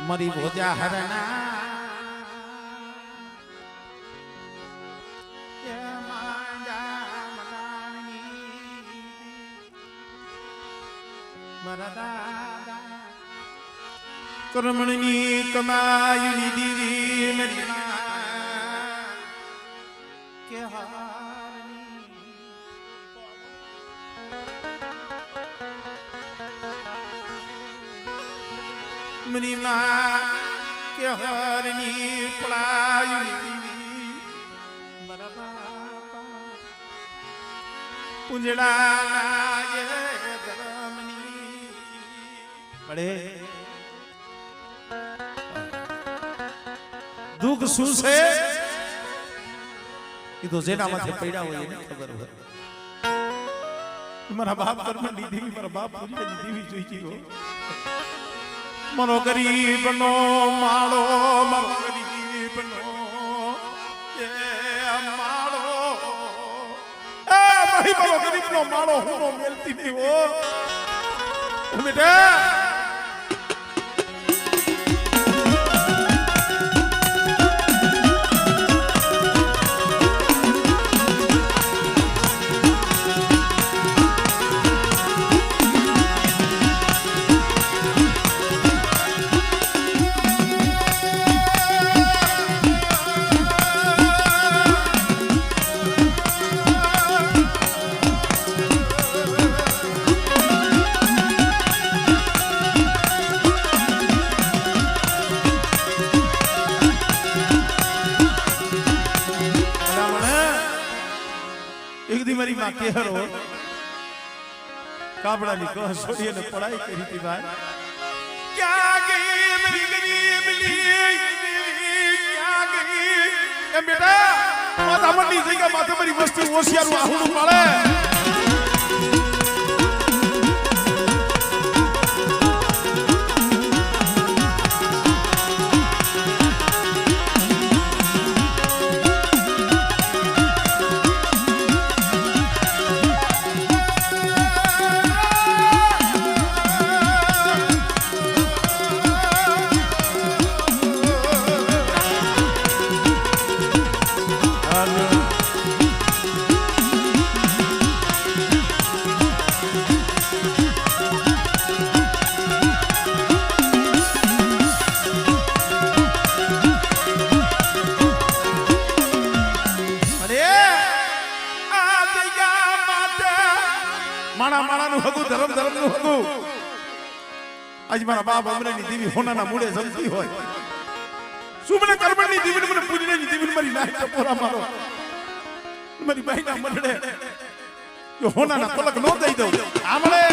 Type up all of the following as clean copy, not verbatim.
મરી ભોજા હરના કર્મણની કમાયુની દીવી મરી કે મરી માં કે હરની પળાયુની પુંજડા ગરમની બડે દુઃખ શું છે એ તો જેના માથે પડ્યા હોય એને ખબર હોય. મારા બાપ કર્મ દીધી મારા બાપ પૂરી દીધી જોઈ ગયો. મારો ગરીબનો માળો મારો ગરીબનો એ માળો એ મારો ગરીબનો માળો હું મેલતી નહીં હો બેટા. મારી માં કેહરો કાબડાની કહ છોડીને પઢાઈ કરી હતી ભાઈ. ક્યાં ગઈ મેરી ગરીબલી ક્યાં ગઈ એ બેટા માથા મંડી જગ્યા માથે મારી વસ્તી હોશિયારું આહુડું પાડે. માણા માણાનું હતું ધર્મ ધર્મનું હતું. આજ મારા બાપ અમરેની દેવી હોનાના મૂળે જમતી હોય શું મને કર્મની દેવીને મને પૂજનની દેવીને મારી નાઈ ટપોરા મારો મારી બાઈના મંડળે જો હોનાના તલક નો દઈ દઉં આમળે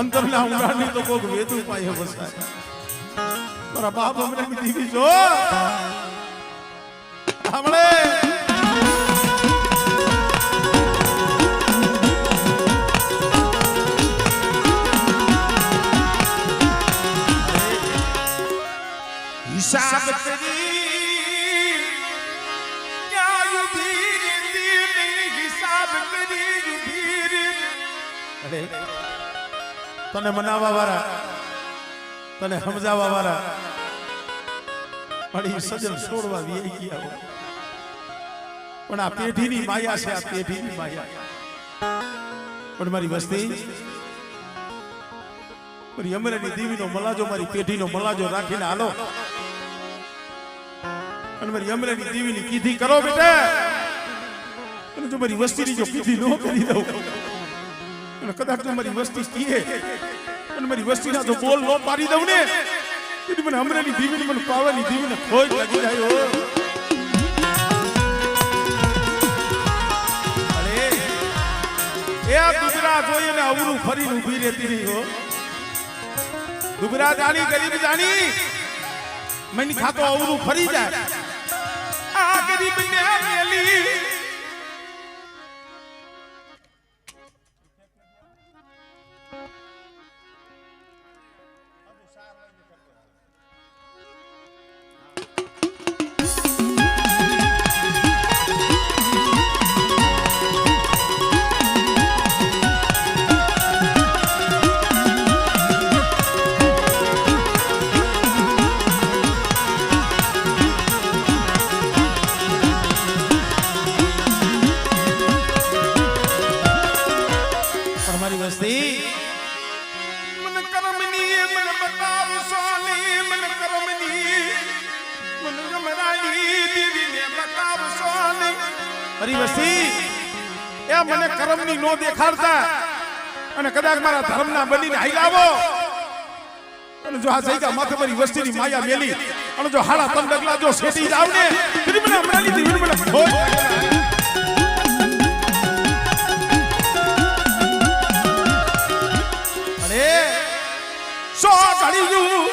અંતરના ઊંડાણની તો કોક વેદુ પાયે વસાય. મારા બાપ અમરેની દીવી જો સાંભળે. હિસાબ કરી ક્યાં યુધી હિસાબ કરી યુધી. તને મનાવવા વાળા, તને સમજાવવા વાળા પણ એ સજન છોડવા વી ગયા. પણ આ પેઢીની માયા છે, આ પેઢીની માયા. પણ મારી વસ્તી, મારી અમરેની દેવીનો મલાજો, મારી પેઢીનો મલાજો રાખીને હાલો. અને મારી અમરેની દેવીની કીધી કરો બેટા. અને જો મારી વસ્તીની જો કીધી ન કરી દઉં અને કદાચ જો મારી વસ્તી કીએ અને મારી વસ્તીના જો બોલ ન પાડી દઉં ને, તેથી મને અમરેની દેવીની, મને પાવાની દેવીને ખોજ લાગી જાય. અરે એ આ દુબરા જોઈએ ને અવરું ફરીને ઊભી રહેતી નહીં હો. દુબરા જાણી, ગરીબ જાણી, મની ખાતો અવરું ફરી જાય. આ ગરીબ ને મેલી મને કરમની નો દેખાડતા અને કદાચ મારા ધર્મના બનીને હાઈલાવો. અને જો આ જગ્યા માથે મારી વસ્તીની માયા મેલી અને જો હાડા તમ ડગલા જો શેટી જાવ ને, ફરી મને અમરાની દીવી મને ખોજ. અરે સો ઘડીયું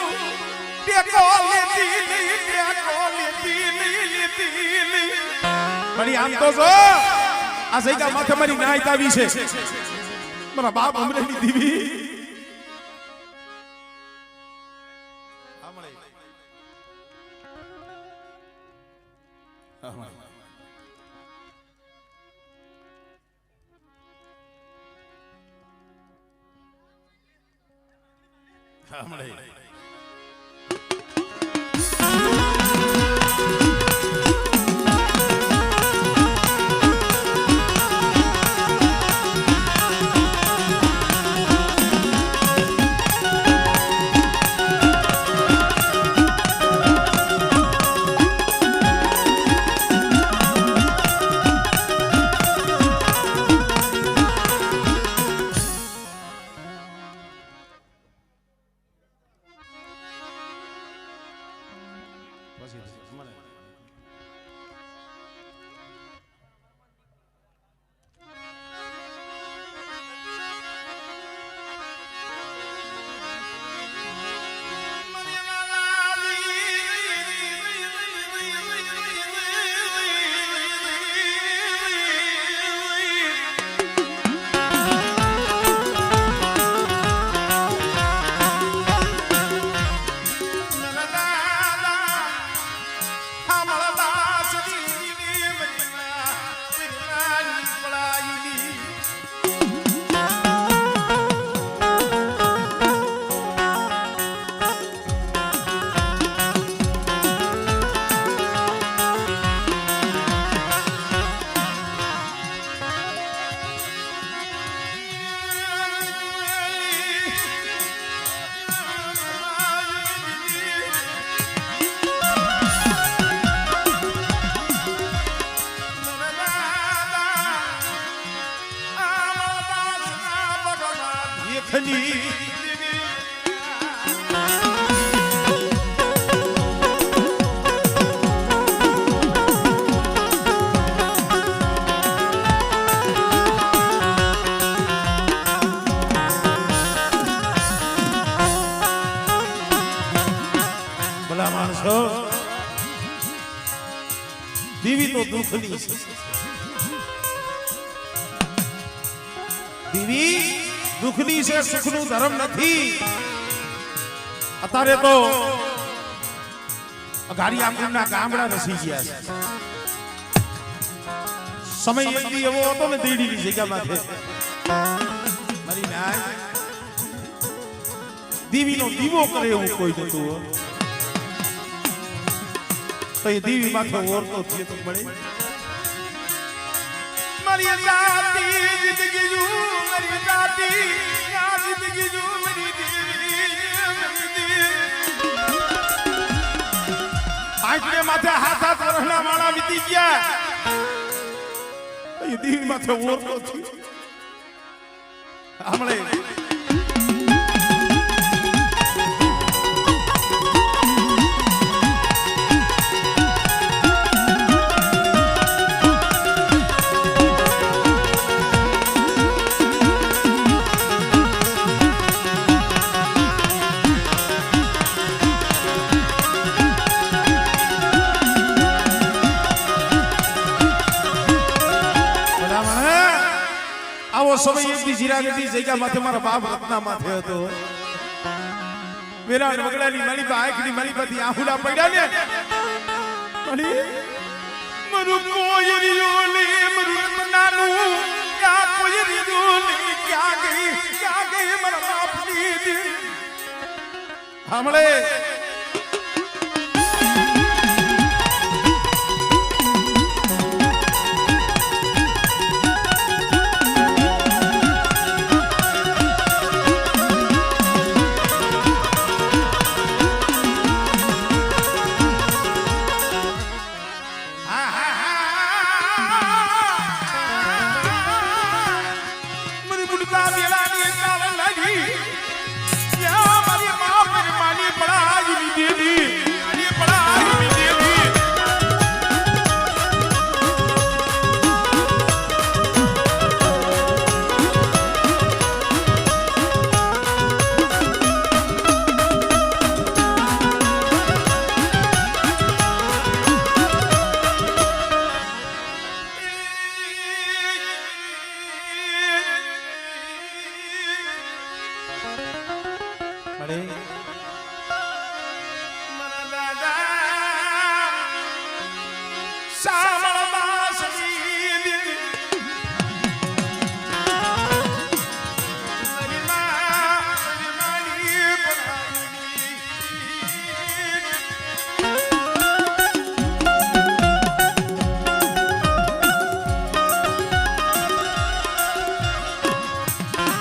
ટેકો લેતી પણ આમ તો જો આ જગ્યા માથે મારી નાયત આવી છે. મારા બાપ અમરેની દીવી દીવી તો દુઃખની છે. દીવી દુઃખની છે, સુખનું ધર્મ નથી. અત્યારે તો ગારિયા કુંડના ગામડા રસી ગયા છે. સમય એટલી એવો હતો ને દેડીની જગ્યામાં મારી નાય દીવીનો દીવો કરે એવું કોઈ નતું. તો એ દીવી માથે ઓરતો થયો તો મળે મારી જાતી જિંદગી જો મારી જાતી આ જિંદગી જો મારી દેવી આંખને માથે હાથ હાથ વર્ષના માળા વીતી ગયા. એ દીવી માથે ઓરતો થયો હમણે સમય એકની જીરાગઢી જગ્યા માથે મારા બાપ રત્ના માથે હતો. વેરાણ વગડાની મારી પા આંખની મારી પાથી આહુડા પડ્યા ને મળી મરું કોયરીઓ લે મરું રત્નાનું ક્યાં કોયરીઓ લે ક્યાં ગઈ મારા બાપની દિલ હમણે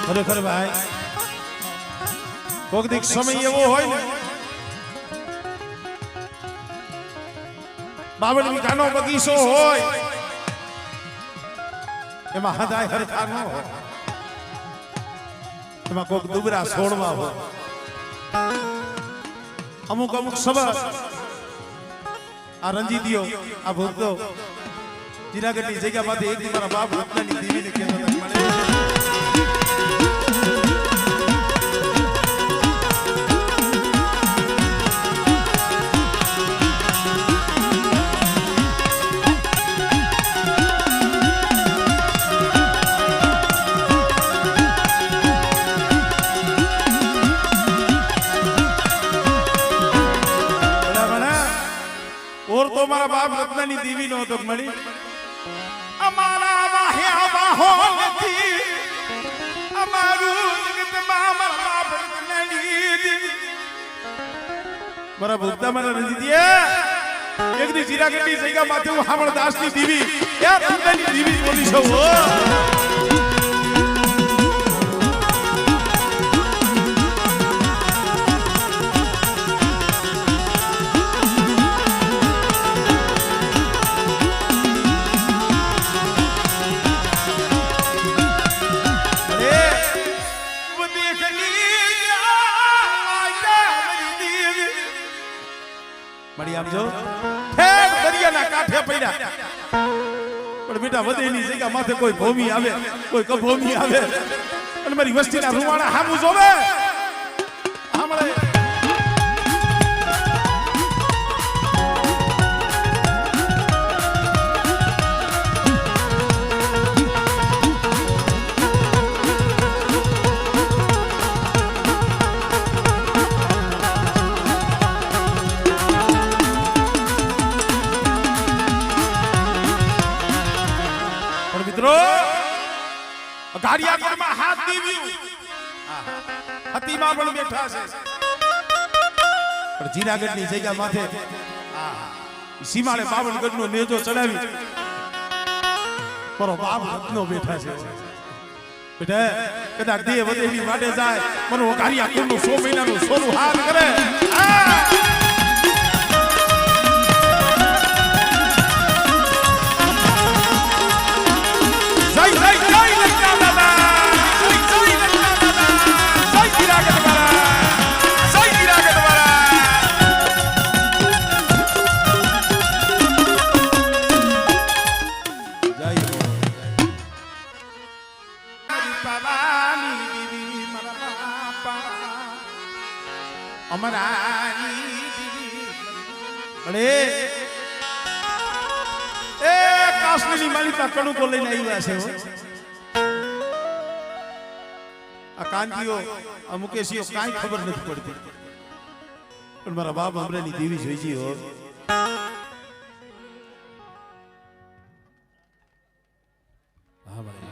ખરેખર ભાઈ કોક દીક સમય એવો હોય ને બાવળ વીઘાનો બગીચો હોય એમાં હદાય હરખા ન હોય, એમાં કોક દુબરા છોડવા હોય. અમુક અમુક સબર આ રંજીતીઓ આ ભક્તો જીરાગઢની જગ્યામાંથી એક મારા બાપ રત્નાની દેવીને કહેતા મળે મારા બાપ રત્નાની દેવી નો હતો મળી અમારા વાહ્યા વાહો નથી અમારું જગતમાં મારા બાપ રત્નાની દેવી મારા ભક્તા મારા રંજીતીએ એક દી જીરાગઢની જગ્યા માથે હું હામળ દાસની દેવી એ રત્નાની દેવી બોલી છું. પણ બેટા વધેની જગ્યા માથે કોઈ ભૂમિ આવે કોઈ કભૂમિ આવે અને મારી વસ્તીના રૂવાણા હામું જોવે હમણે ગાડિયામાં હાથ દેવ્યું હતીમાં પણ બેઠા છે પણ જીરાગઢની જગ્યા માથે સીમાડે 52 ગઢનો નેજો ચડાવી પરો બાપ રત્નો બેઠા છે બેટા કદાચ દેહ વધેવી માટે જાય મનો ગાડિયા કુળનું 100 મહિનાનું સોનું હાથ કરે કાશ્મીરી માલિકા કણુકો લઈને આવ્યા છે આ કાંજીઓ આ મુકેશીઓ કાંઈ ખબર નથી પડતી પણ મારા બાપ અમરેલી દેવી જોઈ જી હો હા ભાઈ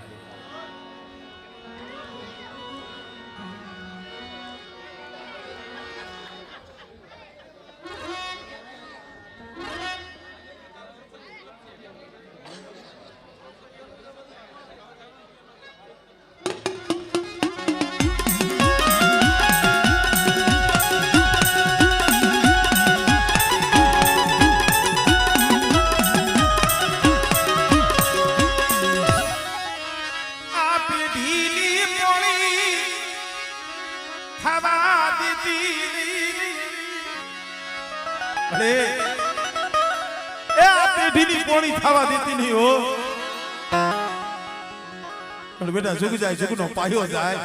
બેટા જુગ જાય જુગનો પાયો જાય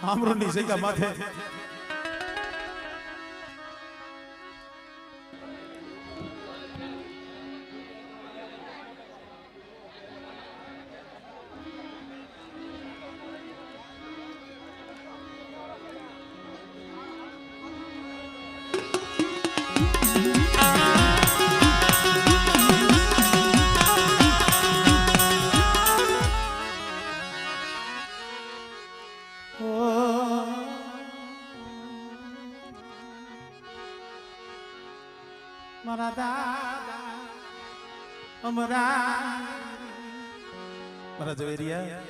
આમરોની જગ્યા માથે મારા દાદા અમરા મારા ઝવેરિયા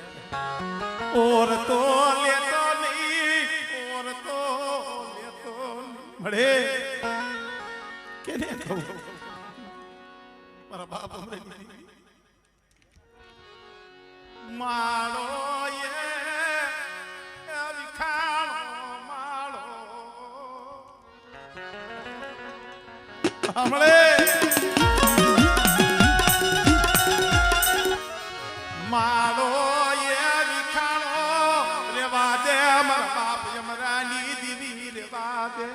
ઓર તો લેતો નહીં ઓર તો લેતો મળે કેને કહું મારા બાપ અમરેલી માળો એ વિખાણો માળો હમણે માળો એ વિખાણો રેવા દે મારા બાપ યમરાની દીવી રેવા દે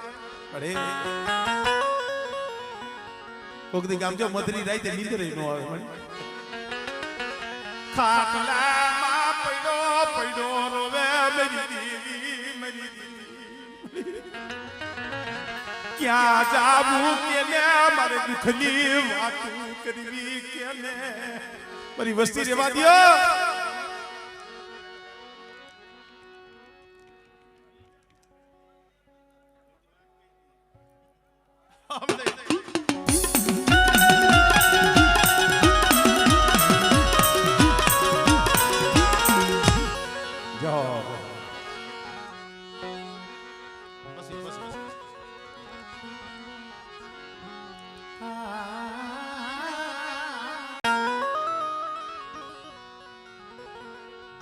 અરે કોકદી ગામ જો મધરી રાતે નીંદર નો આવે મને ખાટલામાં પડ્યો રોવે મેરી દીવી ક્યાં જાવું કેને મારે દુખની વાતું કરવી કેને મારી વસ્તી રેવા દ્યો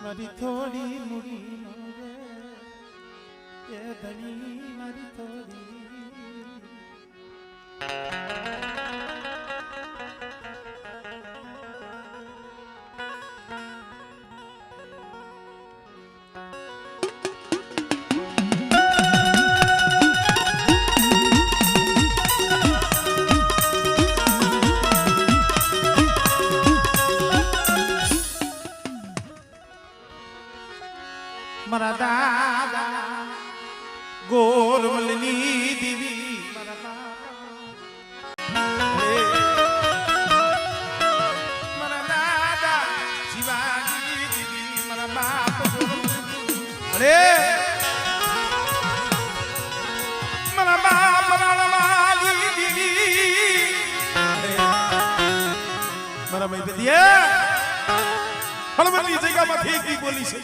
મારી થોડી મુડી એ ધણી મારી થોડી મારા દાદા ગોરમલની દીવી મારા દાદા શિવાજી અરે મારા બાપ રાણવાલી દીદી મારા ભાઈ બદિયા હળવદની જગ્યામાંથી એક બોલી છે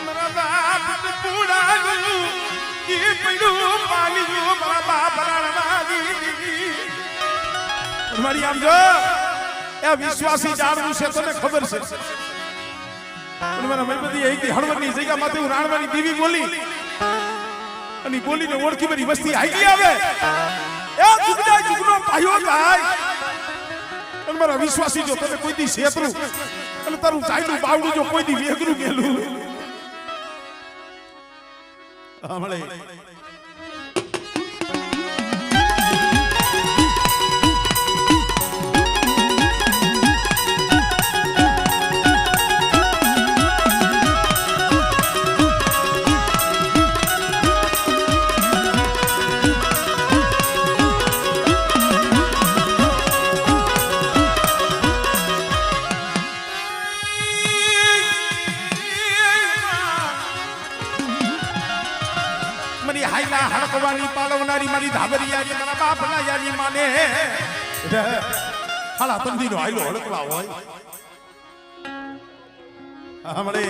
મારા બાપ પૂડાનું એ પડ્યું પાલીનું મારા બાપ રાણવાલી દીદી મારી આમ જો એ વિશ્વાસી જાણવું છે તને ખબર છે પણ મારા ભાઈ બધી એક હળવદની જગ્યામાંથી હું રાણવાની દેવી બોલી અને બોલીને ઓળખી બધી વસ્તી આવી આવે એ જુગડા જુગનો પાયો થાય અને મારા વિશ્વાસી જો તને કોઈ દી શેતરું અને તારું ચાઈનું બાવડું જો કોઈ દી વેગરું ગેલું હમણે પાલવનારી મારી ધાબરિયાની મારા બાપના યાની માને હાલા તંદીનો આયલો હડકવા હોય હમણે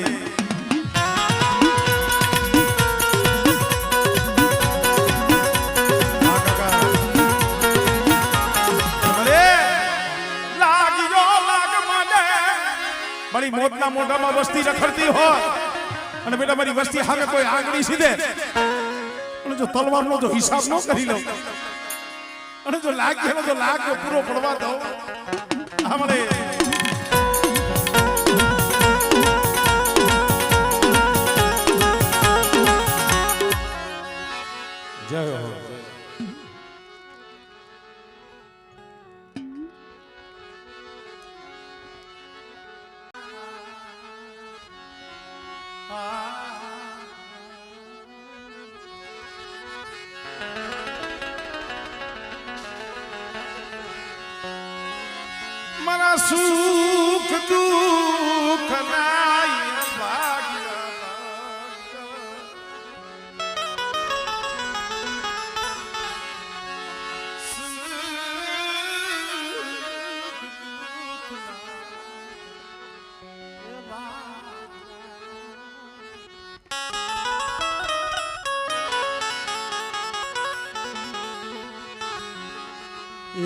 મારી મોતના મોઢામાં વસ્તી રખડતી હોય અને બેટા મારી વસ્તી સામે કોઈ આંગળી સીધે જો તલવારનો જો હિસાબ ન કરી લો અને જો લાગ્યો તો લાગ્યો પૂરો પડવા દો હમણે જય હો મારા સુખ દુઃખ નાય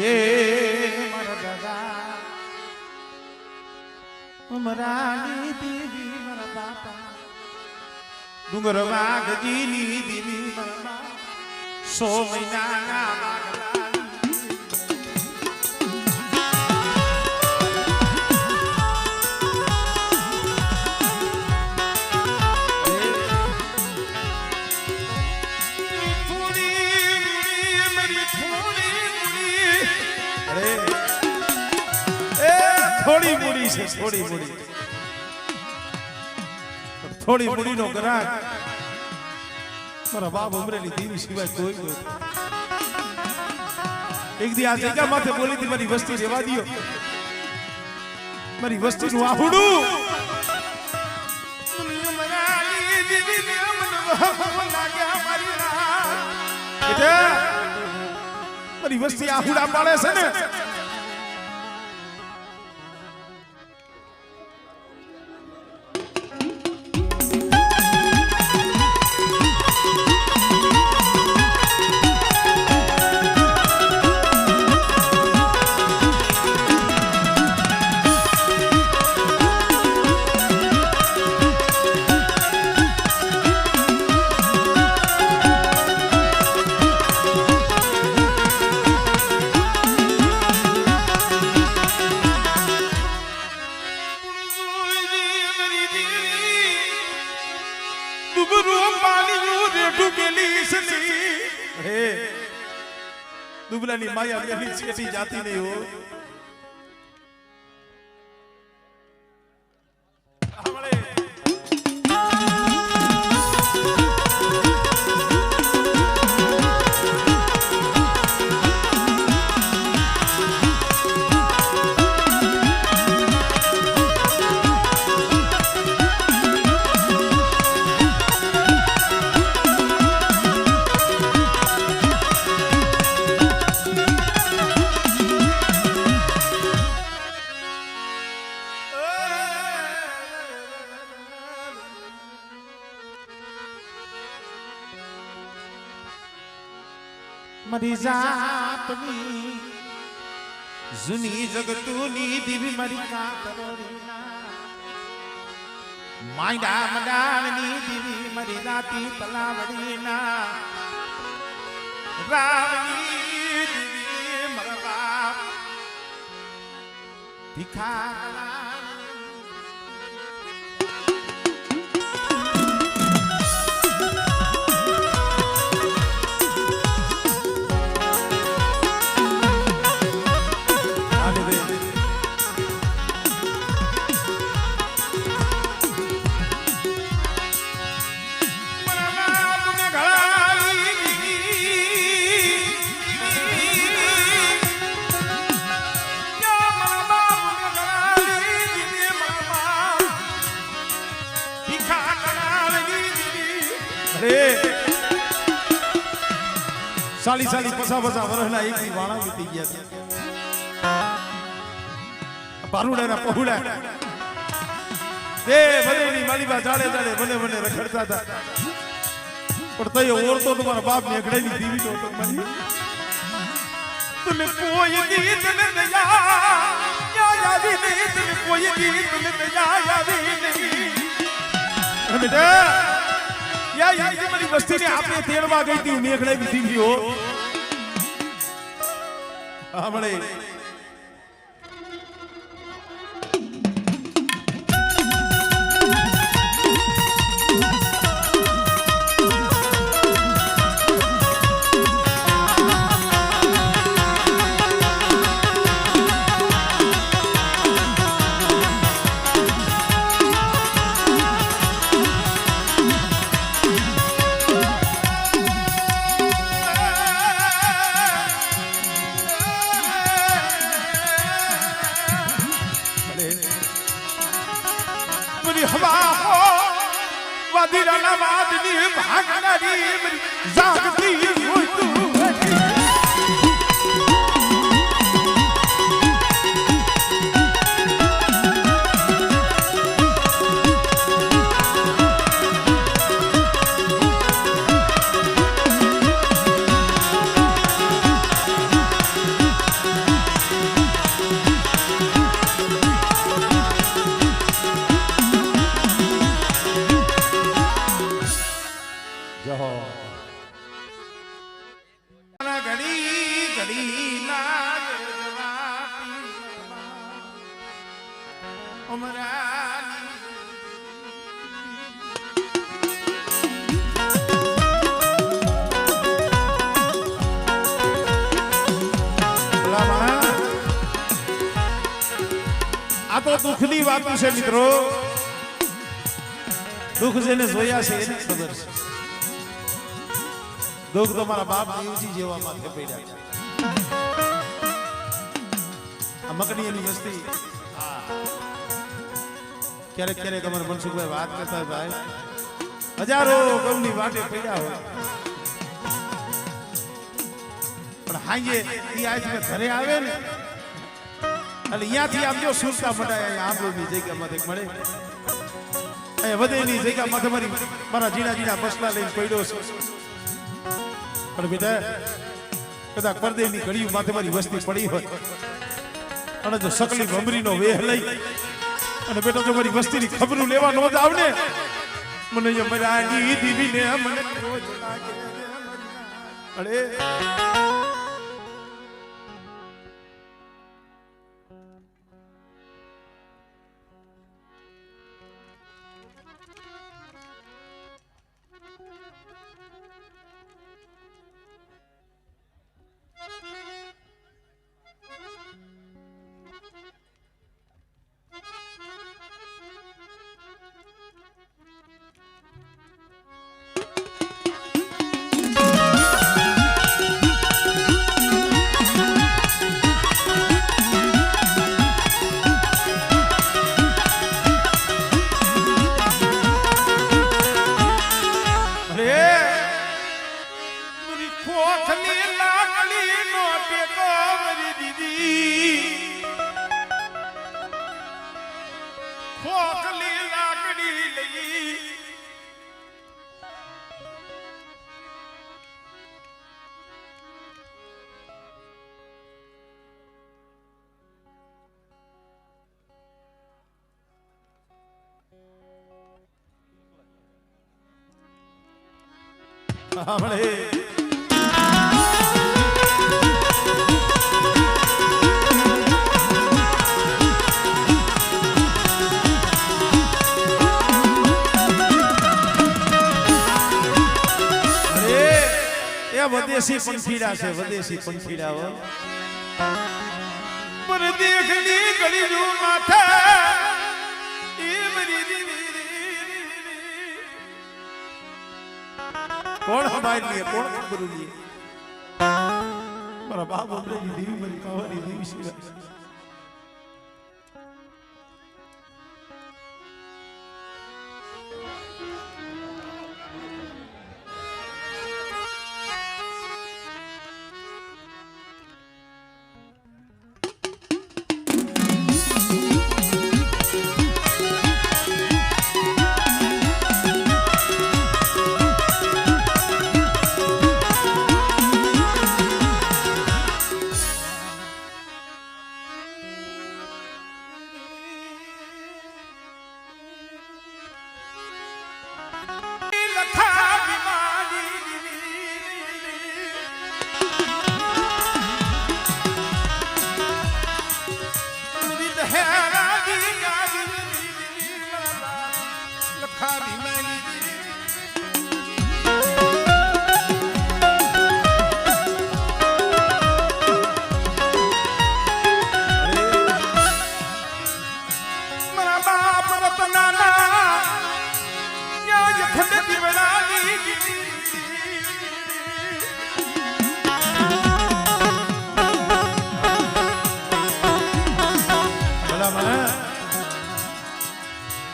એ મારા દાદા મરાની દેવી મારા બાપા ડુંગર વાઘજીની દેવી મારા 100 મહિનાના થોડી મૂડી છે થોડી મૂડી નો ગ્રાહક મારા બાપ અમરેલી દેવી સિવાય કોઈ નથી એક દી આ જગ્યા માથે બોલી હતી મારી વસ્તી રેવા દિયો મારી વસ્તી નું આહુડું મારી વસ્તી આહુડા પાડે છે ને दुबलानी माया यही छेटी जाती नहीं हो મારી જાતની જૂની જગતુની દીવી મારી કાતરોડીના માયડા મડાણની દીવી મારી રાતી તલાવડીના રાવની દીવી મારા બાપ ભિખારા સાલી સાલી પસા વરહના એક થી વાળા વીતી ગયા પારુડાના પહોળા બે ભલેની માલીબા જાડે જાડે ભલે ભલે રખડતા હતા પણ તય ઓરતો તમારા બાપ ને અગડાની દીવી તો તમારી તમે કોઈ દી તને દયા આવી નહીં તમે કોઈ દી તને દયા આવી નહીં બેટા યા મારી વસ્તીને આપણે તેડવા ગઈ હતી મેઘડે બીધી ગયો હમણે વાદીરાના વાદની ભાગનારી જાગતી હોય તું આ તો દુઃખની વાત છે મિત્રો દુઃખ જેને જોયા છે એને ખબર છે દુઃખ તો મારા બાપ દેવજી જેવા માથે પડ્યા છે આ મકડીની વસ્તી ક્યારેક ક્યારેક અમારા મનસુખભાઈ વાત કરતા ભાઈ હજારો ગૌની વાટે પડ્યા હોય પણ હાંજે ઈ આજ ઘરે આવે ને એટલે અહીંયાથી આમ જો સુરતા મડાય આંબળની જગ્યામાં મળે અહીંયા વધેની જગ્યામાં મારા ઝીણા ઝીણા બસલા લઈને પડ્યો છે પણ બેટા કદાચ પરદેની ઘડીઓ માથે મારી વસ્તી પડી હોય અને જો સકલી ભમરીનો વેહ લઈ અને બેટા જો મારી વસ્તીની ખબરું લેવા ન જ આવને મને મરાની દીવીને મને રોજ લાગે અરે સાંભળે વદેશી પંખીડા છે વદેશી પંખીડાઓ પર દેખની ગળી જો માથા કોણ હમારી લીએ કોણ ખબર લીએ મારા બાપ અમરેલી દેવી મારી કહાની દેવી શિવા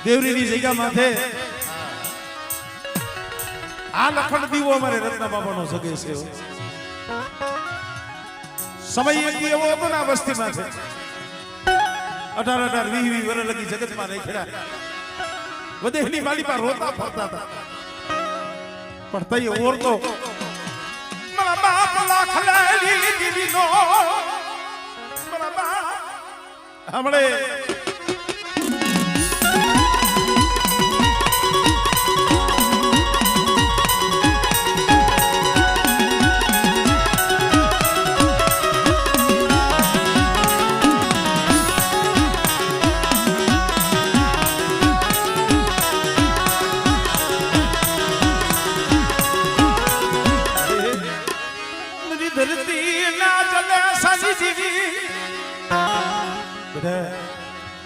દેવરીની જગ્યા માથે આ લખણ દીવો અમારે રત્ના બાબાનો સગે છે સમય એક એવો હતો ને વસ્તીમાં છે 18 20 વર્ષ લગી જગતમાં રહેલા વદેહની માલી પર રોતા ફરતા હતા પણ તઈ ઓર તો મારા બાપ લાખ લેલી દીવી નો મારા બાપ હમણે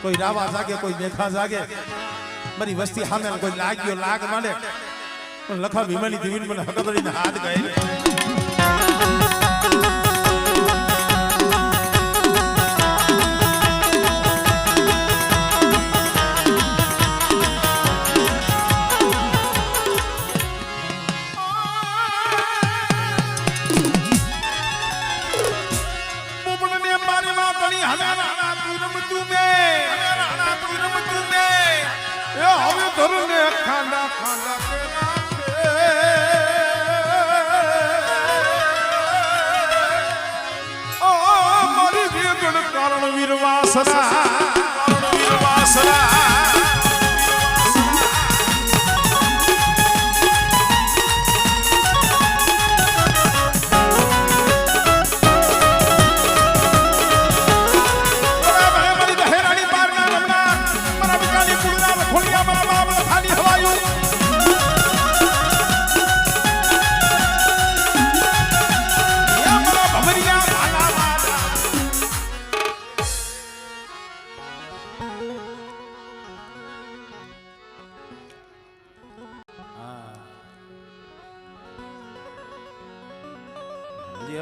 કોઈ રાવા જાગે કોઈ દેખા જાગે મારી વસ્તી સામે કોઈ લાગ્યો લાગ માને પણ લખા ભીમાની દીવીને મને હકબરીને હાથ ગાય ખાંડા ખાંડા મારી વેગણ કારણ વીરવાસરા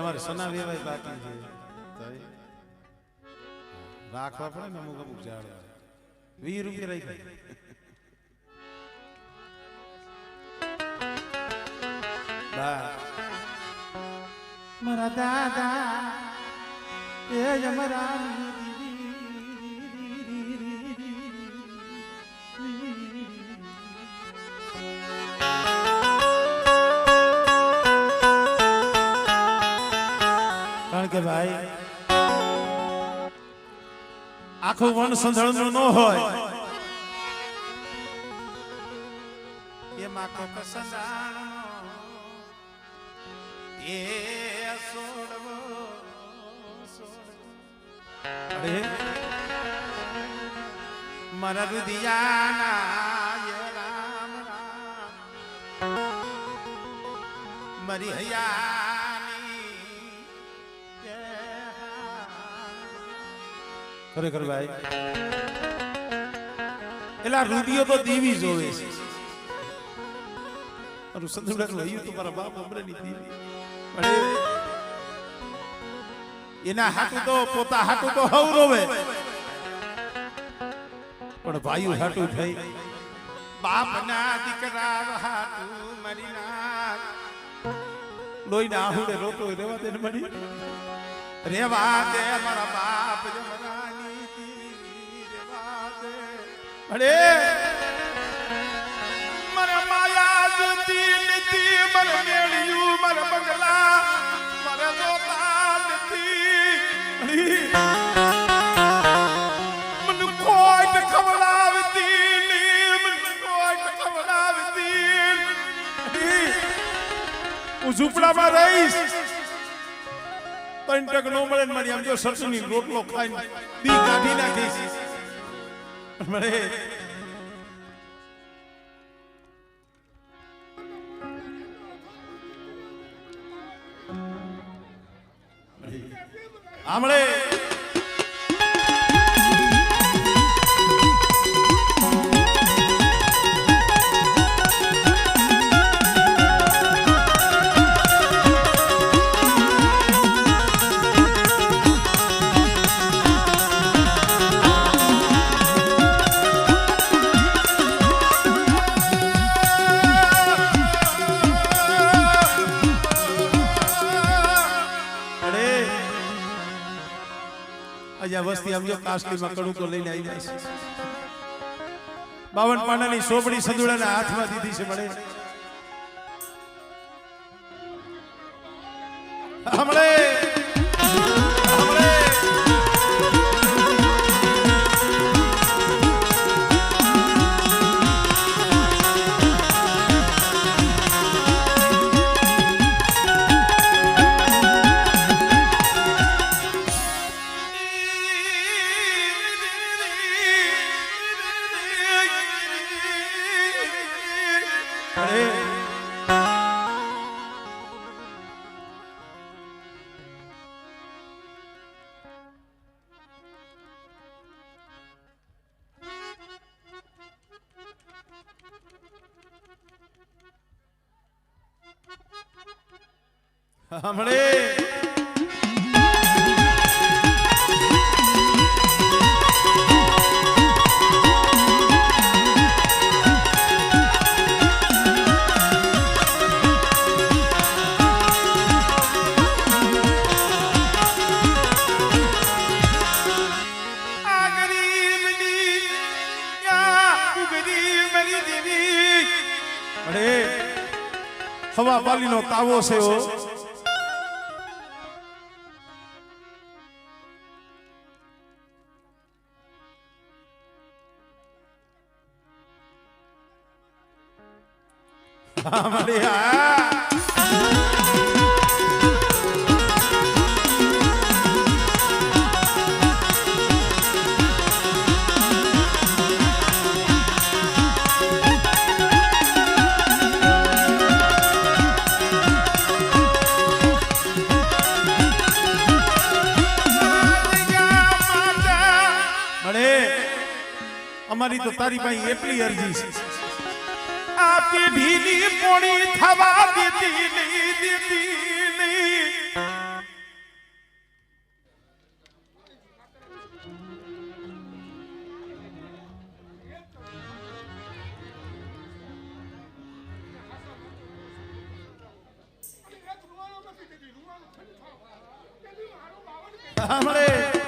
અમારે સના વેવાય બાકી છે રાખવા પડે ને અમુક અમુક ઝાડ 20 રૂપિયા રાખી મારા દાદા એ અમારા કે ભાઈ આખું વન સંધળનું ન હોય એમાં કોક સજાણો એ સોડવો અરે મારા રુદિયાના રામ રામ મારી હયાની ખરેખર ભાઈ એલા રૂડિયો તો દેવી જોવે છે મારું સંતુડાનું હૈયું તો મારા બાપ અમરેની દેવી એના હાટું તો પોતા હાટું તો હવ રોવે પણ ભાઈઓ હાટું થઈ બાપના દીકરા હાટું મારી ના લોહીના આહુડે રોતો રેવા દે મળી રેવા દે મારા બાપ જમરાની રેવા દે અરે મારા માયા જતી નથી મારા મેળ્યું મારા બંગલા મારા રોતા નથી મને કોઈ ખવડાવતી નહીં મને કોઈ ખવડાવતી હું ઝૂંપડામાં રહીશ પણ ટક નો મળે મારી આમ જો સરસુની રોટલો ખાઈને દી કાઢી નાખીશ મળે આમળે વસ્તી આમ જો કાસ્ટલીમાં કડું તો લઈને આવી જાય છે 52 પાનાની સોપડી સંધુડાના હાથમાં દીધી છે મળે હમણે હમણે હવા વાલીનો તાવો છે ઓ હમણે અમારી તો તારી ભાઈ એટલી અરજી છે આ પીઢીની પોણી થવા દીધી નહીં હમણે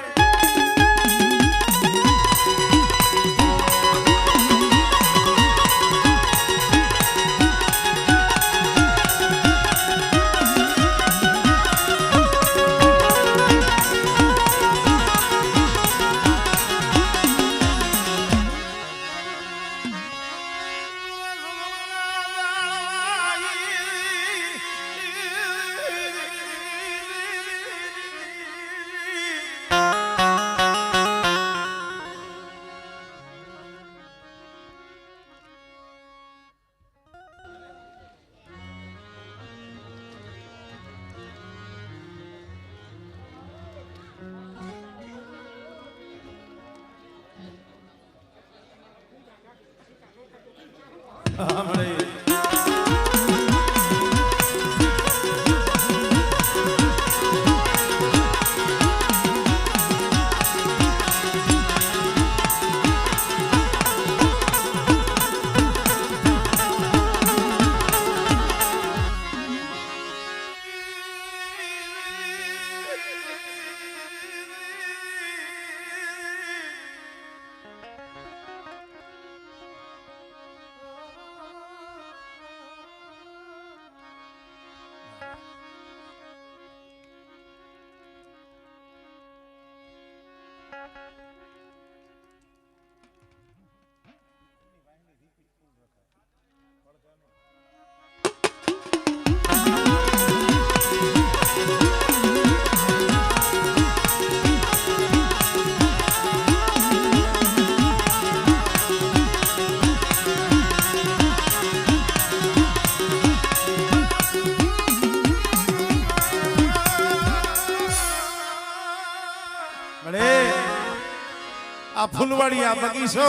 આ ફૂલવાડી આ બગીચો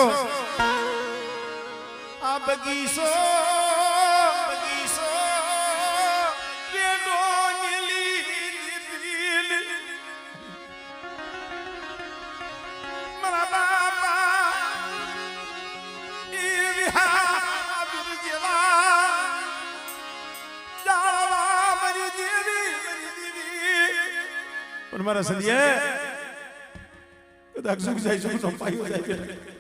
બગીચો બેડો નીલી દિલ મારા બાપા ઈ વિહાર જેવા જાળવા મરી દેવી પણ મારા સલિયા કદાચ સુખ જાય સુખ સંપાયું જાય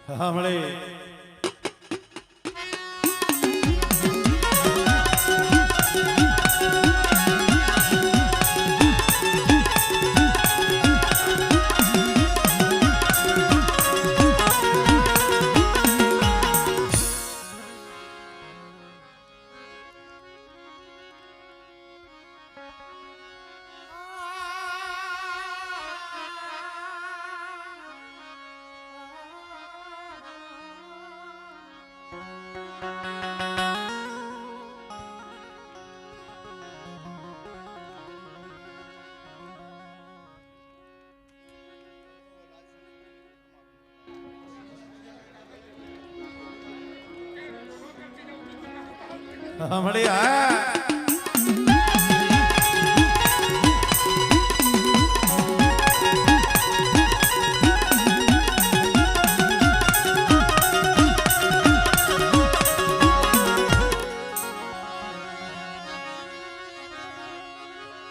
સાંભળે સાંભળે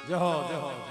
જહો જહો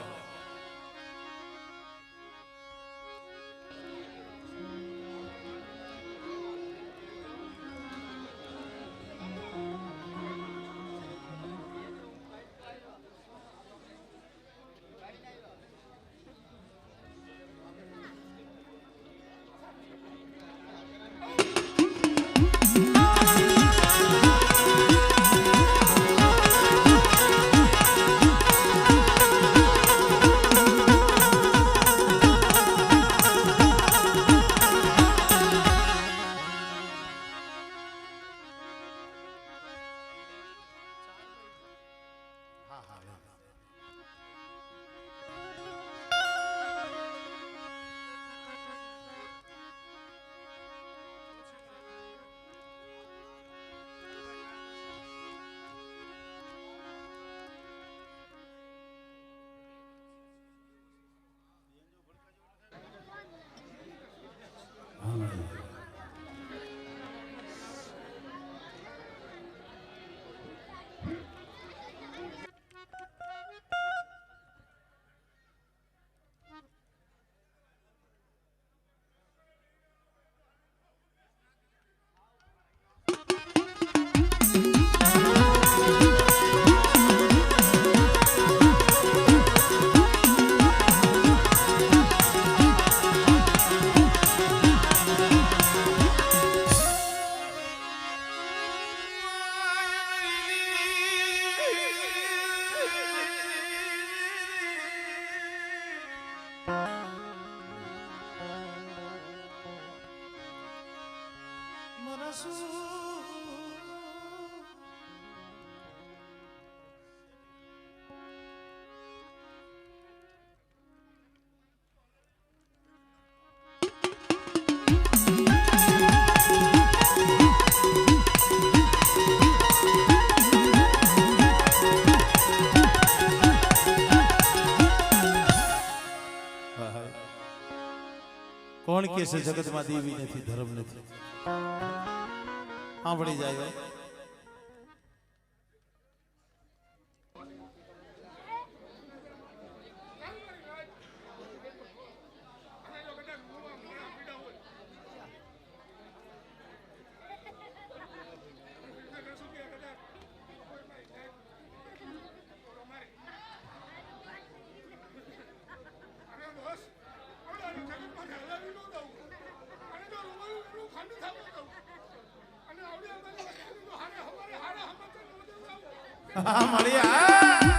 કોણ કે છે જગતમાં દેવી નથી ધર્મ નથી સાંભળી જાય હા મળ્યા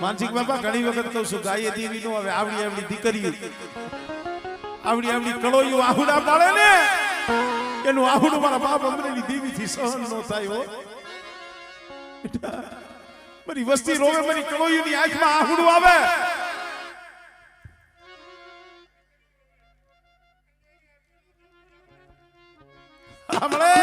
માનસિક બાપા ઘણી વખત કહું છું ગાય દેવી નો હવે આવડી આવડી દીકરીઓ આવડી આવડી કળોયું આહુડા પાડે ને એનું આહુડું મારા બાપ અમરેલી દેવી થી સહન ન થાય હો મારી વસ્તી રોવે મારી કળોયું ની આંખમાં આહુડું આવે સાંભળે